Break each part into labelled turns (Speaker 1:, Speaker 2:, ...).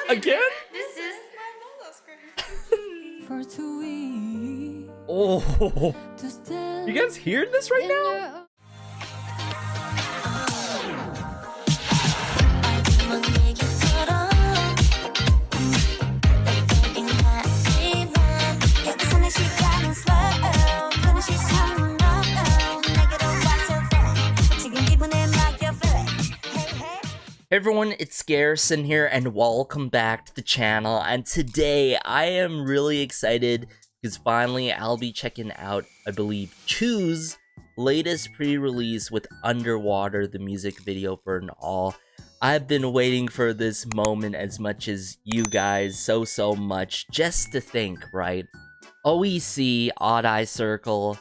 Speaker 1: Again?
Speaker 2: This is
Speaker 1: Oh, you guys hearing this right now? Hey everyone, it's Garrison here and welcome back to the channel, and today I am really excited because finally I'll be checking out, I believe, Chuu's latest pre-release with Underwater, the music video for an all. I've been waiting for this moment as much as you guys, so much, just to think, right? OEC, Odd Eye Circle,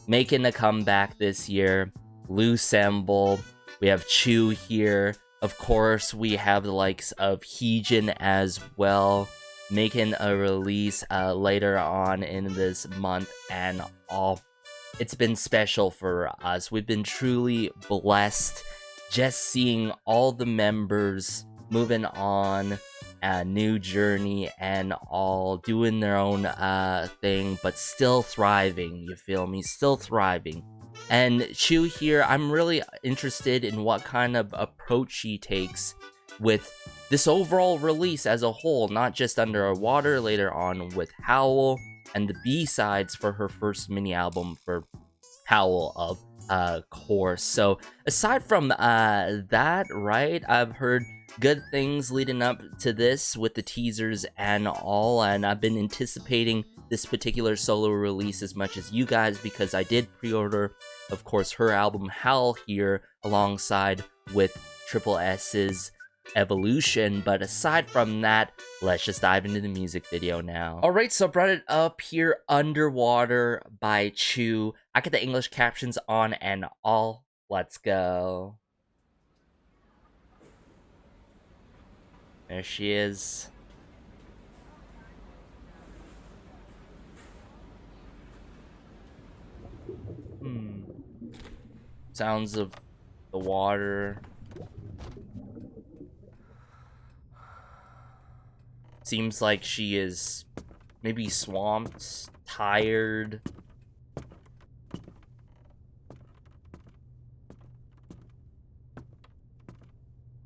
Speaker 1: making a comeback this year, Loussemble, we have Chuu here. Of course, we have the likes of Heejin as well, making a release later on in this month, and all. It's been special for us. We've been truly blessed just seeing all the members moving on a new journey and all doing their own thing, but still thriving, you feel me? Still thriving. And Chuu here, I'm really interested in what kind of approach she takes with this overall release as a whole, not just Underwater, later on with Howl, and the B-sides for her first mini-album for Howl, of course. So, aside from that, right, I've heard good things leading up to this with the teasers and all, and I've been anticipating this particular solo release as much as you guys because I did pre-order, of course, her album Howl here alongside with Triple S's Evolution. But aside from that, let's just dive into the music video now. Alright, so I brought it up here, Underwater by Chuu. I got the English captions on and all. Let's go. There she is. Sounds of the water. Seems like she is maybe swamped, tired.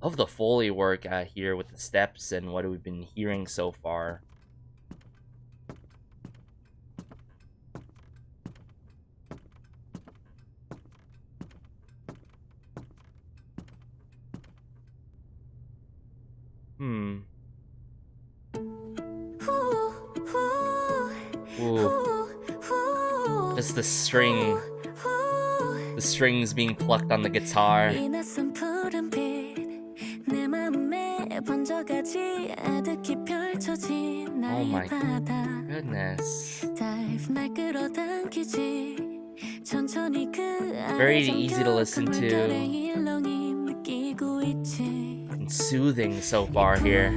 Speaker 1: Love the Foley work here with the steps and what we've been hearing so far. Ooh. Just the strings being plucked on the guitar. Oh my goodness. Very easy to listen to. And soothing so far here.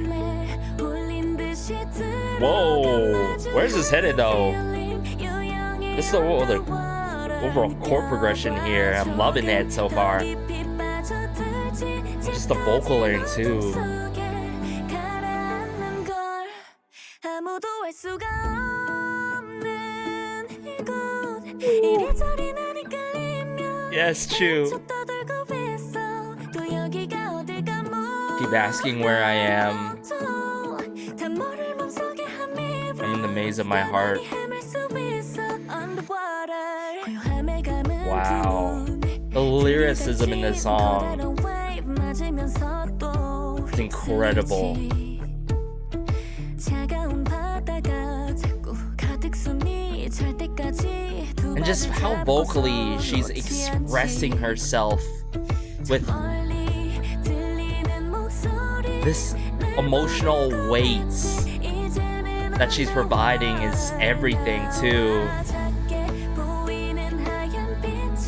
Speaker 1: Whoa! Where's this headed though? This is the overall chord progression here. I'm loving it so far. Just the vocal line too. Yes, Chuu. Keep asking where I am. I'm in the maze of my heart. Wow. The lyricism in this song. It's incredible. And just how vocally she's expressing herself with this emotional weight that she's providing is everything too.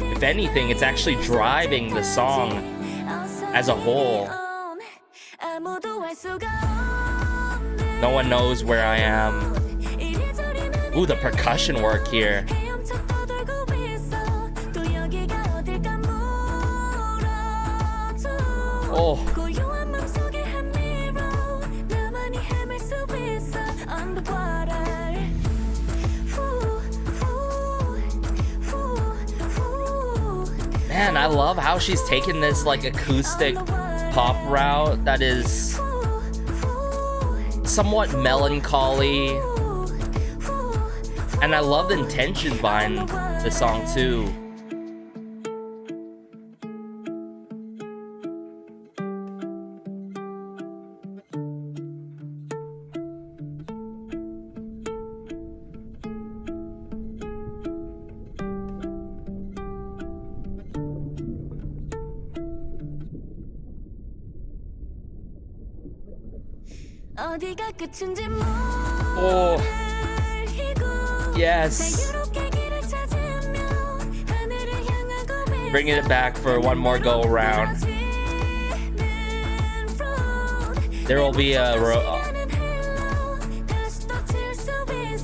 Speaker 1: If anything, it's actually driving the song as a whole. No one knows where I am. Ooh, the percussion work here. Oh. Man, I love how she's taken this like acoustic pop route that is somewhat melancholy, and I love the intention behind the song too. Oh, yes. Bringing it back for one more go around. There will be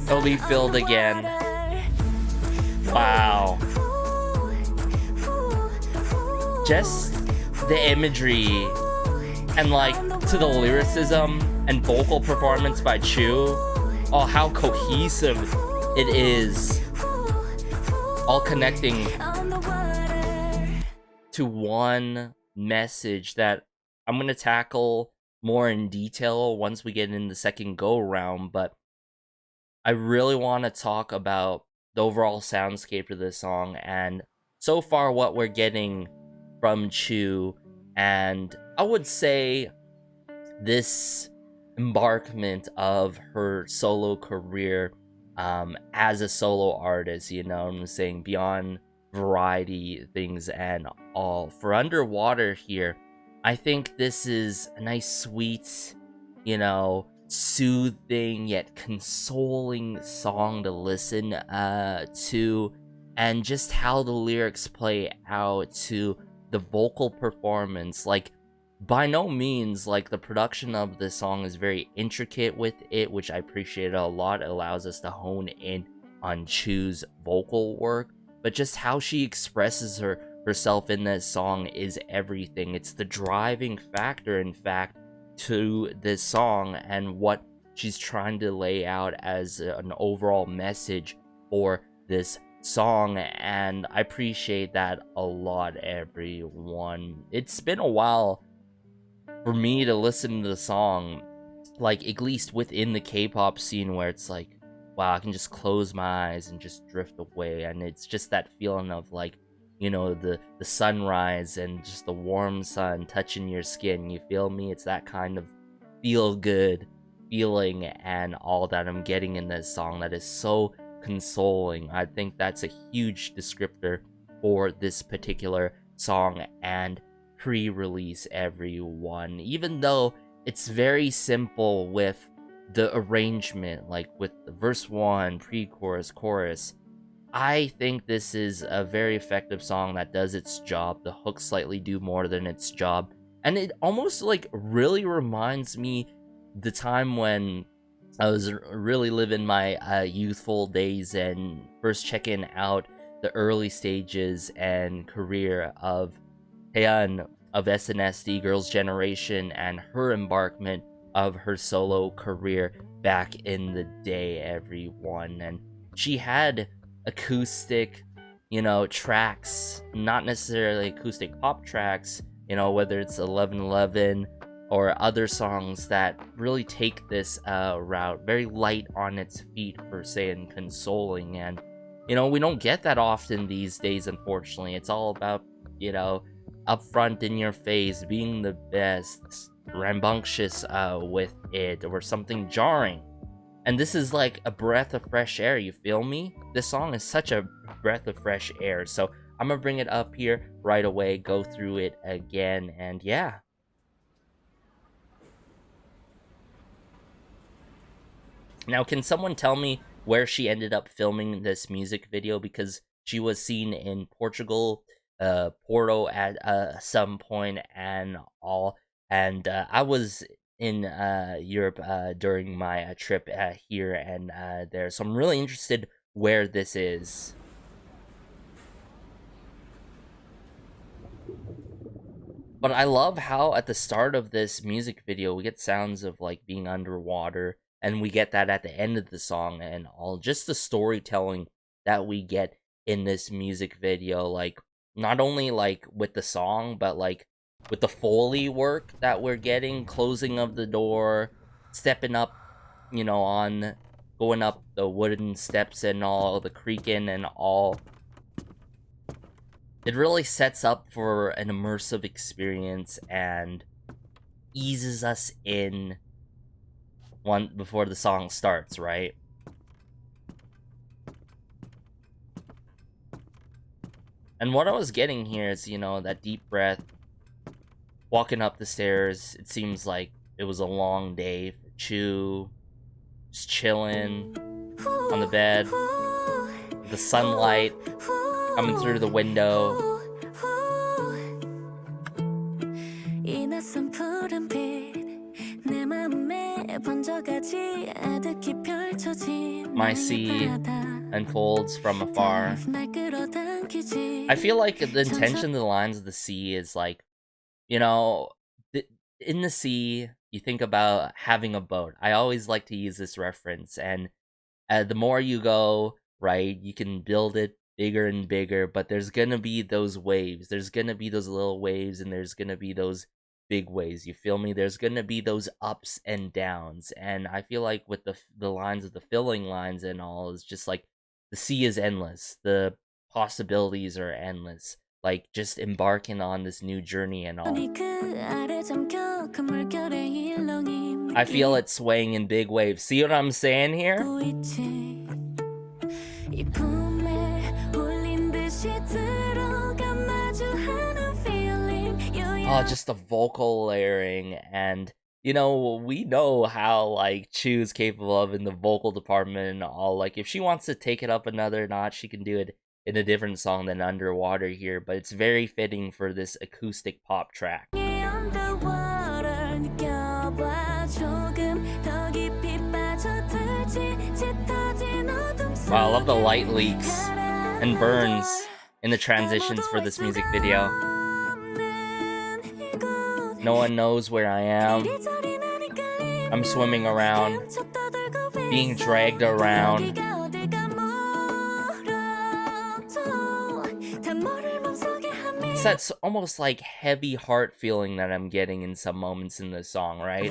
Speaker 1: it'll be filled again. Wow. Just the imagery and like to the lyricism and vocal performance by Chuu. Oh, how cohesive it is. All connecting to one message that I'm going to tackle more in detail once we get in the second go around, but I really want to talk about the overall soundscape of this song and so far what we're getting from Chuu. And I would say this embarkment of her solo career as a solo artist, you know what I'm saying, beyond variety things and all. For Underwater here, I think this is a nice, sweet, you know, soothing yet consoling song to listen to, and just how the lyrics play out to the vocal performance. Like, by no means, like, the production of this song is very intricate with it, which I appreciate a lot. It allows us to hone in on Chuu's vocal work, but just how she expresses herself in this song is everything. It's the driving factor, in fact, to this song and what she's trying to lay out as an overall message for this song, and I appreciate that a lot, everyone. It's been a while for me to listen to the song, like, at least within the K-pop scene, where it's like, wow, I can just close my eyes and just drift away, and it's just that feeling of, like, you know, the sunrise and just the warm sun touching your skin, you feel me? It's that kind of feel-good feeling and all that I'm getting in this song that is so consoling. I think that's a huge descriptor for this particular song and pre-release, everyone. Even though it's very simple with the arrangement, like with the verse 1, pre-chorus, chorus, I think this is a very effective song that does its job. The hooks slightly do more than its job, and it almost like really reminds me the time when I was really living my youthful days and first checking out the early stages and career of Yann of SNSD Girls' Generation and her embarkment of her solo career back in the day, everyone. And she had acoustic, you know, tracks, not necessarily acoustic pop tracks, you know, whether it's 1111 or other songs that really take this route, very light on its feet per se and consoling. And, you know, we don't get that often these days, unfortunately. It's all about, you know, upfront in your face, being the best, rambunctious with it, or something jarring. And this is like a breath of fresh air, you feel me? This song is such a breath of fresh air. So I'm gonna bring it up here right away, go through it again, and yeah. Now, can someone tell me where she ended up filming this music video? Because she was seen in Portugal, Porto at some point and all. And I was in Europe during my trip here and there. So I'm really interested where this is. But I love how at the start of this music video, we get sounds of like being underwater, and we get that at the end of the song and all. Just the storytelling that we get in this music video, like not only like with the song, but like with the Foley work that we're getting, closing of the door, stepping up, you know, on going up the wooden steps and all, the creaking and all. It really sets up for an immersive experience and eases us in one before the song starts, right? And what I was getting here is, you know, that deep breath, walking up the stairs. It seems like it was a long day for Chuu, just chilling on the bed, the sunlight coming through the window. My sea unfolds from afar. I feel like the intention of the lines of the sea is like, you know, in the sea, you think about having a boat. I always like to use this reference, and the more you go, right, you can build it bigger and bigger, but there's gonna be those waves. There's gonna be those little waves, and there's gonna be those big waves. You feel me? There's gonna be those ups and downs, and I feel like with the lines of the filling lines and all, is just like the sea is endless. The possibilities are endless. Like just embarking on this new journey and all. I feel it swaying in big waves. See what I'm saying here? Oh, just the vocal layering, and you know, we know how like Chuu's capable of in the vocal department and all. Like if she wants to take it up another notch, she can do it in a different song than Underwater here, but it's very fitting for this acoustic pop track. Wow, I love the light leaks and burns in the transitions for this music video. No one knows where I am. I'm swimming around, being dragged around. It's that almost like heavy heart feeling that I'm getting in some moments in this song, right?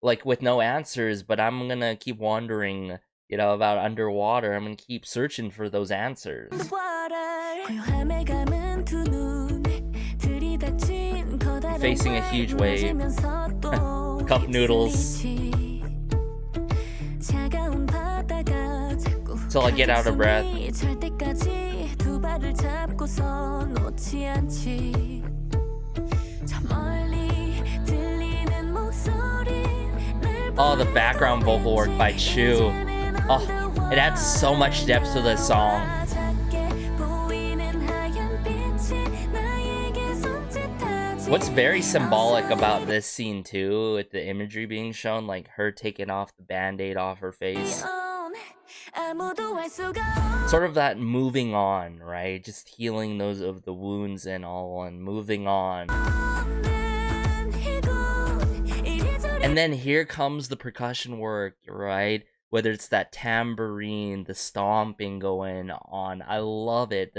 Speaker 1: Like with no answers, but I'm gonna keep wondering, you know, about Underwater. I'm gonna keep searching for those answers. Facing a huge wave. Cup noodles. Till I get out of breath. Oh, the background vocal work by Chuu. Oh, it adds so much depth to the song. What's very symbolic about this scene too, with the imagery being shown, like her taking off the band-aid off her face. Sort of that moving on, right? Just healing those of the wounds and all, and moving on. And then here comes the percussion work, right? Whether it's that tambourine, the stomping going on. I love it.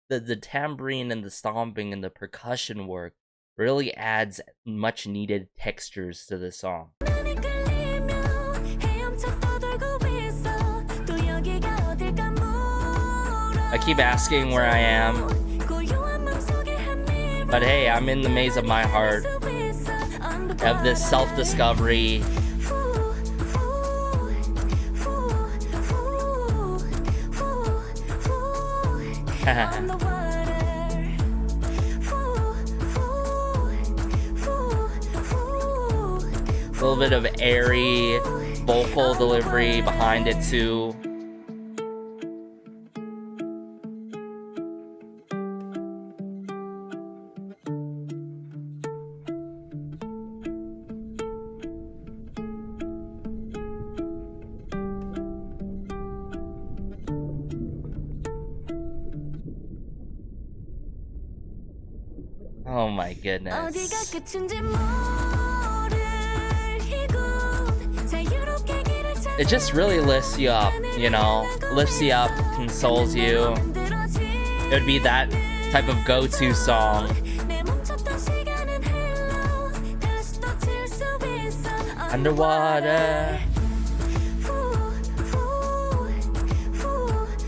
Speaker 1: The tambourine and the stomping and the percussion work really adds much needed textures to the song. I keep asking where I am, but hey, I'm in the maze of my heart, of this self-discovery. A little bit of airy vocal delivery behind it too. Oh my goodness. It just really lifts you up, you know? Lifts you up, consoles you. It would be that type of go-to song. Underwater.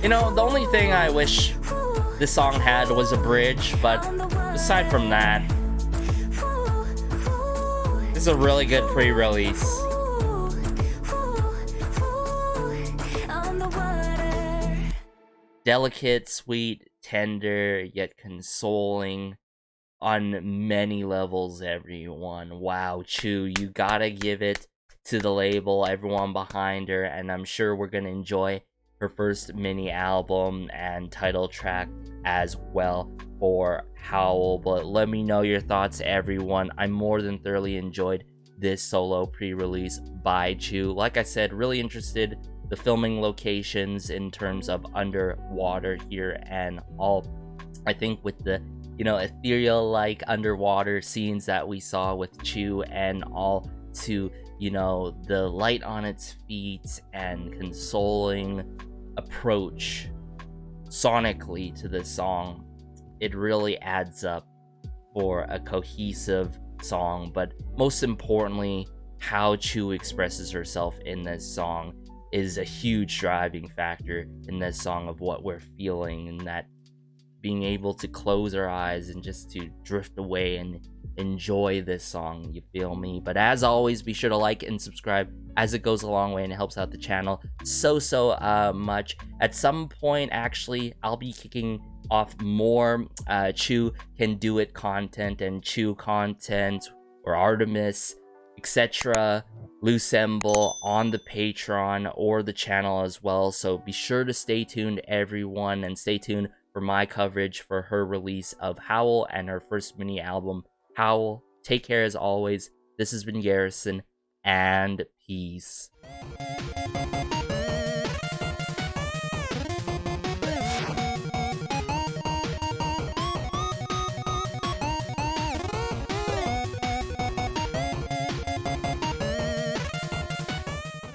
Speaker 1: You know, the only thing I wish this song had was a bridge, but aside from that, this is a really good pre-release. Delicate, sweet, tender, yet consoling on many levels, everyone. Wow, Chuu, you gotta give it to the label, everyone behind her, and I'm sure we're gonna enjoy her first mini album and title track as well for Howl. But let me know your thoughts, everyone. I more than thoroughly enjoyed this solo pre-release by Chuu. Like I said, really interested the filming locations in terms of underwater here and all. I think with the, you know, ethereal like underwater scenes that we saw with Chuu and all, to, you know, the light on its feet and consoling approach sonically to this song, it really adds up for a cohesive song. But most importantly, how Chuu expresses herself in this song is a huge driving factor in this song of what we're feeling, and that being able to close our eyes and just to drift away and enjoy this song, you feel me? But as always, be sure to like and subscribe, as it goes a long way and it helps out the channel so much. At some point, actually, I'll be kicking off more Chuu Can Do It content and Chuu content, or Artemis, etc. Lucemble on the Patreon or the channel as well. So be sure to stay tuned, everyone, and stay tuned for my coverage for her release of Howl and her first mini album, Howl. Take care as always. This has been Garrison, and peace.